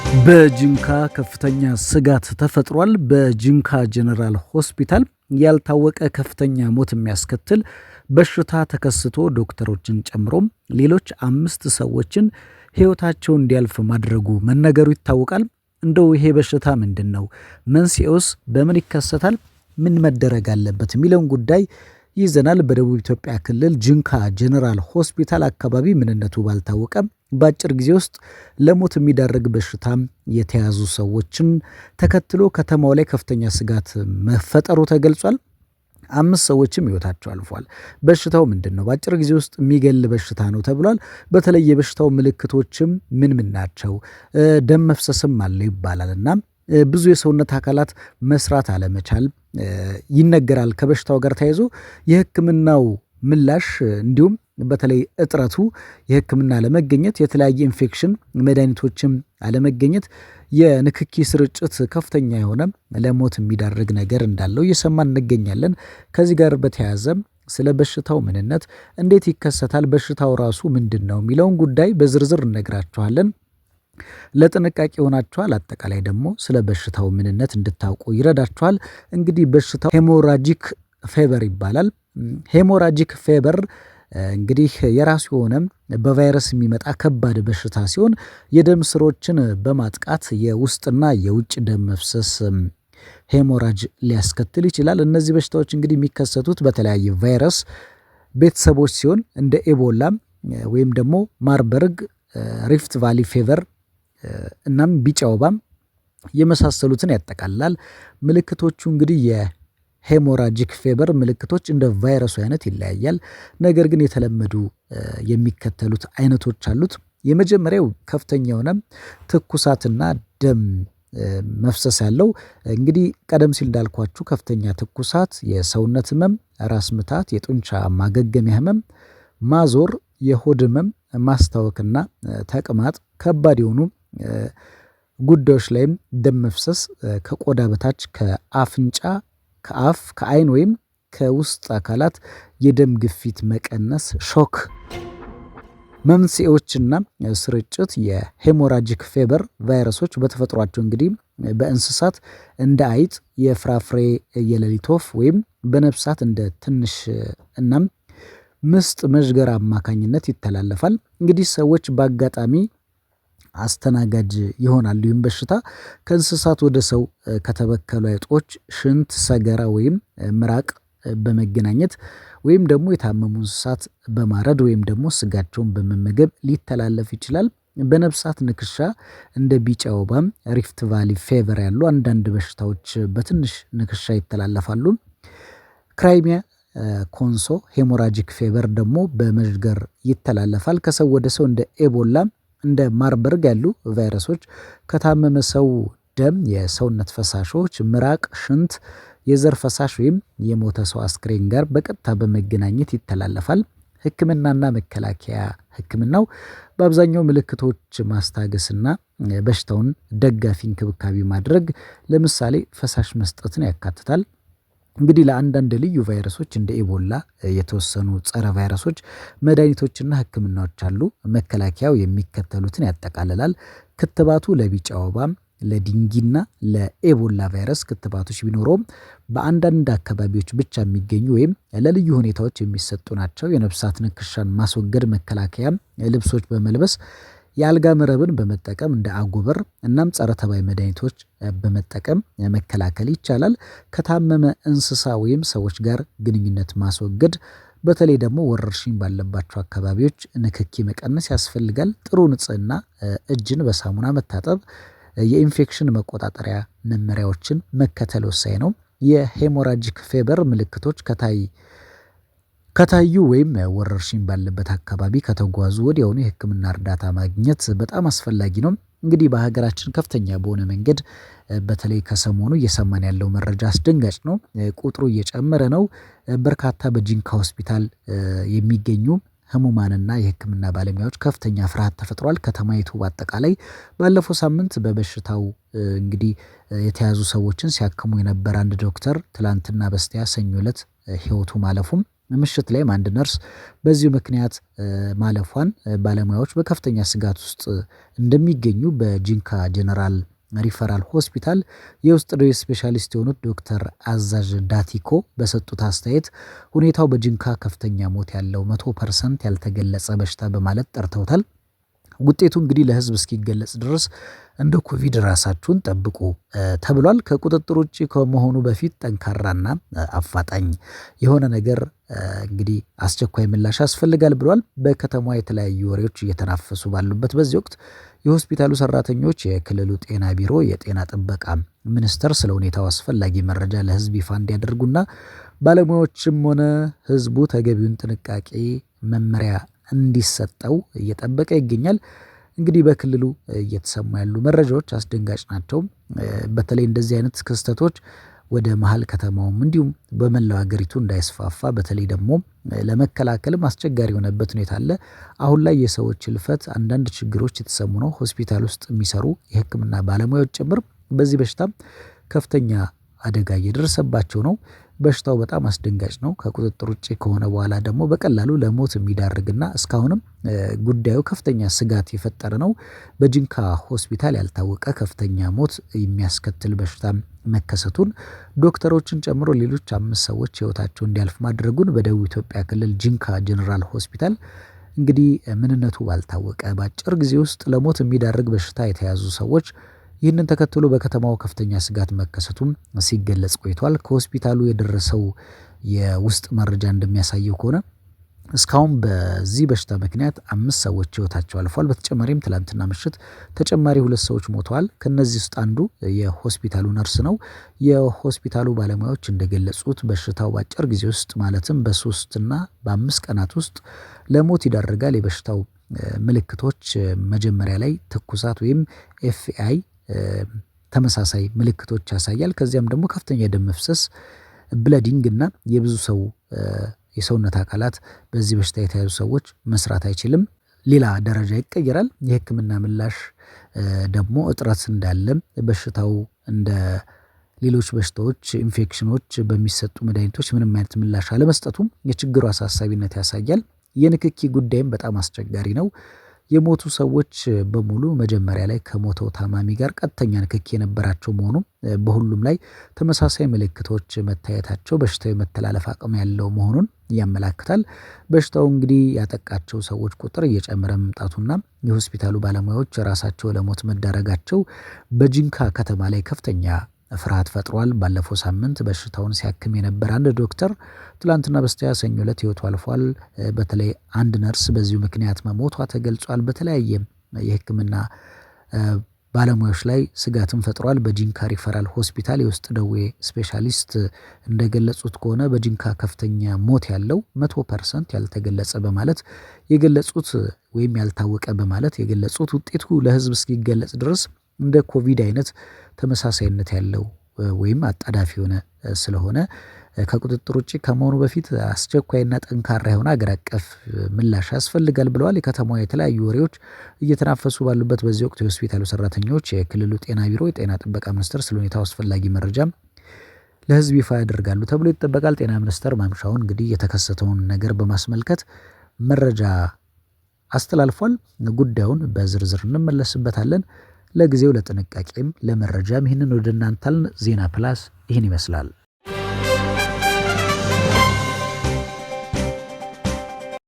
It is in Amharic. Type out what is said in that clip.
በጂንካ ከፍተኛ ስጋት ተፈጥሯል። በጂንካ ጀነራል ሆስፒታል ያልታወቀ ከፍተኛ ሞት የሚያስከትል በሽታ ተከስቶ ዶክተሮችን ጨምሮም ሌሎች 5 ሰዎችን ሕይወታቸው እንዲያልፍ ማድረጉ መነገሩ ይታወቃል። እንደው ይሄ በሽታ ምንድነው? መንስኤውስ በምን ይከሰታል? ምን መደረግ አለበት? የሚለውን ጉዳይ ይዘናል። በደቡብ ኢትዮጵያ ክልል ጂንካ ጀነራል ሆስፒታል አካባቢ ምንነቱ ባልታወቀ በአጭር ጊዜ ውስጥ ለሞት የሚዳርግ በሽታም የተያዙ ሰዎችን ተከትሎ ከተማው ላይ ከፍተኛ ስጋት መፈጠሩ ተገልጿል። 5 ሰዎችም ሕይወታቸው አልፏል። በሽታው ምንድነው? በአጭር ጊዜ ውስጥ የሚገል በሽታ ነው ተብሏል። በተለይ የበሽታው ምልክቶችም ምን ናቸው? ደም መፍሰስም አለ ይባላልና ብዙ የሰውነት አካላት መስራት አለመቻል ይነገራል። ከበሽታው ጋር ተያይዞ የሕክምናው ምላሽ እንዲሁም በተለይ እጥረቱ የሕክምና አለመገኘት፣ የተለያየ ኢንፌክሽን መድኃኒቶችም አለመገኘት፣ የንክኪ ስርጭት ከፍተኛ የሆነ ለሞት የሚዳርግ ነገር እንዳለው እየሰማን እንገኛለን። ከዚህ ጋር በተያያዘ ስለ በሽታው ምንነት፣ እንዴት ይከሰታል፣ በሽታው ራሱ ምንድን ነው የሚለውን ጉዳይ በዝርዝር እነግራችኋለን። ለጥንቃቄ ሆናችኋል። አጠቃላይ ደግሞ ስለ በሽታው ምንነት እንድታውቁ ይረዳችኋል። እንግዲህ በሽታው ሄሞራጂክ ፌቨር ይባላል። ሄሞራጂክ ፌቨር እንግዲህ የራሱ የሆነ በቫይረስ የሚመጣ ከባድ በሽታ ሲሆን የደም ስሮችን በማጥቃት የውስጥና የውጭ ደም መፍሰስ ሄሞራጅ ሊያስከትል ይችላል። እነዚህ በሽታዎች እንግዲህ የሚከሰቱት በተለያየ ቫይረስ ቤተሰቦች ሲሆን እንደ ኤቦላ ወይም ደግሞ ማርበርግ፣ ሪፍት ቫሊ ፌቨር እናም ቢጫ ወባም የመሳሰሉትን ያጠቃልላል። ምልክቶቹ እንግዲህ የሄሞራጂክ ፌቨር ምልክቶች እንደ ቫይረሱ አይነት ይለያያል። ነገር ግን የተለመዱ የሚከተሉት አይነቶች አሉት። የመጀመሪያው ከፍተኛ የሆነ ትኩሳትና ደም መፍሰስ ያለው እንግዲህ ቀደም ሲል እንዳልኳችሁ ከፍተኛ ትኩሳት፣ የሰውነት ህመም፣ ራስ ምታት፣ የጡንቻ ማገገሚያ ህመም፣ ማዞር፣ የሆድ ህመም፣ ማስታወክና ተቅማጥ፣ ከባድ የሆኑ ጉዳዮች ላይም ደም መፍሰስ፣ ከቆዳ በታች ከአፍንጫ፣ ከአፍ፣ ከአይን ወይም ከውስጥ አካላት የደም ግፊት መቀነስ፣ ሾክ። መንስኤዎችና ስርጭት የሄሞራጂክ ፌቨር ቫይረሶች በተፈጥሯቸው እንግዲህ በእንስሳት እንደ አይጥ፣ የፍራፍሬ የሌሊት ወፍ ወይም በነፍሳት እንደ ትንሽ እናም ምስጥ መዥገር አማካኝነት ይተላለፋል። እንግዲህ ሰዎች በአጋጣሚ አስተናጋጅ ይሆናሉ። ይህም በሽታ ከእንስሳት ወደ ሰው ከተበከሉ አይጦች ሽንት፣ ሰገራ ወይም ምራቅ በመገናኘት ወይም ደግሞ የታመሙ እንስሳት በማረድ ወይም ደግሞ ስጋቸውን በመመገብ ሊተላለፍ ይችላል። በነፍሳት ንክሻ እንደ ቢጫ ወባም፣ ሪፍት ቫሊ ፌቨር ያሉ አንዳንድ በሽታዎች በትንሽ ንክሻ ይተላለፋሉ። ክራይሚያ ኮንሶ ሄሞራጂክ ፌቨር ደግሞ በመዥገር ይተላለፋል። ከሰው ወደ ሰው እንደ ኤቦላ፣ እንደ ማርበርግ ያሉ ቫይረሶች ከታመመ ሰው ደም፣ የሰውነት ፈሳሾች፣ ምራቅ፣ ሽንት፣ የዘር ፈሳሽ ወይም የሞተ ሰው አስክሬን ጋር በቀጥታ በመገናኘት ይተላለፋል። ሕክምናና መከላከያ ሕክምናው በአብዛኛው ምልክቶች ማስታገስና በሽታውን ደጋፊ እንክብካቤ ማድረግ፣ ለምሳሌ ፈሳሽ መስጠትን ያካትታል። እንግዲህ ለአንዳንድ ልዩ ቫይረሶች እንደ ኤቦላ የተወሰኑ ጸረ ቫይረሶች መድኃኒቶችና ሕክምናዎች አሉ። መከላከያው የሚከተሉትን ያጠቃልላል። ክትባቱ ለቢጫ ወባም፣ ለዲንጊና ለኤቦላ ቫይረስ ክትባቶች ቢኖረውም በአንዳንድ አካባቢዎች ብቻ የሚገኙ ወይም ለልዩ ሁኔታዎች የሚሰጡ ናቸው። የነፍሳት ንክሻን ማስወገድ መከላከያ ልብሶች በመልበስ የአልጋ መረብን በመጠቀም እንደ አጎበር እናም ጸረ ተባይ መድኃኒቶች በመጠቀም መከላከል ይቻላል። ከታመመ እንስሳ ወይም ሰዎች ጋር ግንኙነት ማስወገድ፣ በተለይ ደግሞ ወረርሽኝ ባለባቸው አካባቢዎች ንክኪ መቀነስ ያስፈልጋል። ጥሩ ንጽህና፣ እጅን በሳሙና መታጠብ፣ የኢንፌክሽን መቆጣጠሪያ መመሪያዎችን መከተል ወሳኝ ነው። የሄሞራጂክ ፌቨር ምልክቶች ከታዩ ወይም ወረርሽኝ ባለበት አካባቢ ከተጓዙ ወዲያውኑ የሕክምና እርዳታ ማግኘት በጣም አስፈላጊ ነው። እንግዲህ በሀገራችን ከፍተኛ በሆነ መንገድ በተለይ ከሰሞኑ እየሰማን ያለው መረጃ አስደንጋጭ ነው። ቁጥሩ እየጨመረ ነው። በርካታ በጂንካ ሆስፒታል የሚገኙ ህሙማንና የሕክምና ባለሙያዎች ከፍተኛ ፍርሃት ተፈጥሯል። ከተማይቱ በአጠቃላይ ባለፈው ሳምንት በበሽታው እንግዲህ የተያዙ ሰዎችን ሲያክሙ የነበረ አንድ ዶክተር ትላንትና በስቲያ ሰኞ ዕለት ሕይወቱ ማለፉም ምሽት ላይም አንድ ነርስ በዚሁ ምክንያት ማለፏን ባለሙያዎች በከፍተኛ ስጋት ውስጥ እንደሚገኙ በጂንካ ጀነራል ሪፈራል ሆስፒታል የውስጥ ደዌ ስፔሻሊስት የሆኑት ዶክተር አዛዥ ዳቲኮ በሰጡት አስተያየት ሁኔታው በጂንካ ከፍተኛ ሞት ያለው 100% ያልተገለጸ በሽታ በማለት ጠርተውታል። ውጤቱ እንግዲህ ለህዝብ እስኪገለጽ ድረስ እንደ ኮቪድ ራሳችሁን ጠብቁ ተብሏል። ከቁጥጥር ውጪ ከመሆኑ በፊት ጠንካራና አፋጣኝ የሆነ ነገር እንግዲህ አስቸኳይ ምላሽ ያስፈልጋል ብሏል። በከተማዋ የተለያዩ ወሬዎች እየተናፈሱ ባሉበት በዚህ ወቅት የሆስፒታሉ ሰራተኞች የክልሉ ጤና ቢሮ፣ የጤና ጥበቃ ሚኒስቴር ስለ ሁኔታው አስፈላጊ መረጃ ለህዝብ ይፋ እንዲያደርጉና ባለሙያዎችም ሆነ ህዝቡ ተገቢውን ጥንቃቄ መመሪያ እንዲሰጠው እየጠበቀ ይገኛል። እንግዲህ በክልሉ እየተሰሙ ያሉ መረጃዎች አስደንጋጭ ናቸው። በተለይ እንደዚህ አይነት ክስተቶች ወደ መሀል ከተማውም እንዲሁም በመላው ሀገሪቱ እንዳይስፋፋ በተለይ ደግሞ ለመከላከልም አስቸጋሪ የሆነበት ሁኔታ አለ። አሁን ላይ የሰዎች ህልፈት፣ አንዳንድ ችግሮች የተሰሙ ነው። ሆስፒታል ውስጥ የሚሰሩ የህክምና ባለሙያዎች ጭምር በዚህ በሽታም ከፍተኛ አደጋ እየደረሰባቸው ነው። በሽታው በጣም አስደንጋጭ ነው። ከቁጥጥር ውጪ ከሆነ በኋላ ደግሞ በቀላሉ ለሞት የሚዳርግና እስካሁንም ጉዳዩ ከፍተኛ ስጋት የፈጠረ ነው። በጂንካ ሆስፒታል ያልታወቀ ከፍተኛ ሞት የሚያስከትል በሽታ መከሰቱን ዶክተሮችን ጨምሮ ሌሎች 5 ሰዎች ህይወታቸው እንዲያልፍ ማድረጉን በደቡብ ኢትዮጵያ ክልል ጂንካ ጀነራል ሆስፒታል እንግዲህ ምንነቱ ባልታወቀ በአጭር ጊዜ ውስጥ ለሞት የሚዳርግ በሽታ የተያዙ ሰዎች ይህንን ተከትሎ በከተማው ከፍተኛ ስጋት መከሰቱም ሲገለጽ ቆይቷል። ከሆስፒታሉ የደረሰው የውስጥ መረጃ እንደሚያሳየው ከሆነ እስካሁን በዚህ በሽታ ምክንያት 5 ሰዎች ህይወታቸው አልፏል። በተጨማሪም ትላንትና ምሽት ተጨማሪ 2 ሰዎች ሞተዋል። ከነዚህ ውስጥ አንዱ የሆስፒታሉ ነርስ ነው። የሆስፒታሉ ባለሙያዎች እንደገለጹት በሽታው በአጭር ጊዜ ውስጥ ማለትም በ3 እና በ5 ቀናት ውስጥ ለሞት ይዳርጋል። የበሽታው ምልክቶች መጀመሪያ ላይ ትኩሳት ወይም ኤፍአይ ተመሳሳይ ምልክቶች ያሳያል። ከዚያም ደግሞ ከፍተኛ የደም መፍሰስ ብለዲንግ እና የብዙ ሰው የሰውነት አካላት በዚህ በሽታ የተያዙ ሰዎች መስራት አይችልም። ሌላ ደረጃ ይቀየራል። የህክምና ምላሽ ደግሞ እጥረት እንዳለ በሽታው እንደ ሌሎች በሽታዎች ኢንፌክሽኖች በሚሰጡ መድኃኒቶች ምንም አይነት ምላሽ አለመስጠቱም የችግሩ አሳሳቢነት ያሳያል። የንክኪ ጉዳይም በጣም አስቸጋሪ ነው። የሞቱ ሰዎች በሙሉ መጀመሪያ ላይ ከሞተው ታማሚ ጋር ቀጥተኛ ንክኪ የነበራቸው መሆኑ በሁሉም ላይ ተመሳሳይ ምልክቶች መታየታቸው በሽታው የመተላለፍ አቅም ያለው መሆኑን ያመለክታል። በሽታው እንግዲህ ያጠቃቸው ሰዎች ቁጥር እየጨመረ መምጣቱና የሆስፒታሉ ባለሙያዎች ራሳቸው ለሞት መዳረጋቸው በጂንካ ከተማ ላይ ከፍተኛ ፍርሃት ፈጥሯል። ባለፈው ሳምንት በሽታውን ሲያክም የነበረ አንድ ዶክተር ትላንትና በስቲያ ሰኞ ዕለት ህይወቱ አልፏል። በተለይ አንድ ነርስ በዚሁ ምክንያት መሞቷ ተገልጿል። በተለያየ የህክምና ባለሙያዎች ላይ ስጋትን ፈጥሯል። በጂንካ ሪፈራል ሆስፒታል የውስጥ ደዌ ስፔሻሊስት እንደገለጹት ከሆነ በጂንካ ከፍተኛ ሞት ያለው 100% ያልተገለጸ በማለት የገለጹት ወይም ያልታወቀ በማለት የገለጹት ውጤቱ ለህዝብ እስኪገለጽ ድረስ እንደ ኮቪድ አይነት ተመሳሳይነት ያለው ወይም አጣዳፊ የሆነ ስለሆነ ከቁጥጥር ውጪ ከመሆኑ በፊት አስቸኳይና ጠንካራ የሆነ አገር አቀፍ ምላሽ ያስፈልጋል ብለዋል። የከተማዋ የተለያዩ ወሬዎች እየተናፈሱ ባሉበት በዚህ ወቅት የሆስፒታሉ ሰራተኞች፣ የክልሉ ጤና ቢሮ፣ የጤና ጥበቃ ሚኒስቴር ስለ ሁኔታው አስፈላጊ መረጃ ለህዝብ ይፋ ያደርጋሉ ተብሎ ይጠበቃል። ጤና ሚኒስቴር ማምሻውን እንግዲህ የተከሰተውን ነገር በማስመልከት መረጃ አስተላልፏል። ጉዳዩን በዝርዝር እንመለስበታለን። ለጊዜው ለጥንቃቄም ለመረጃም ይህንን ወደ እናንተ ዜና ፕላስ ይህን ይመስላል።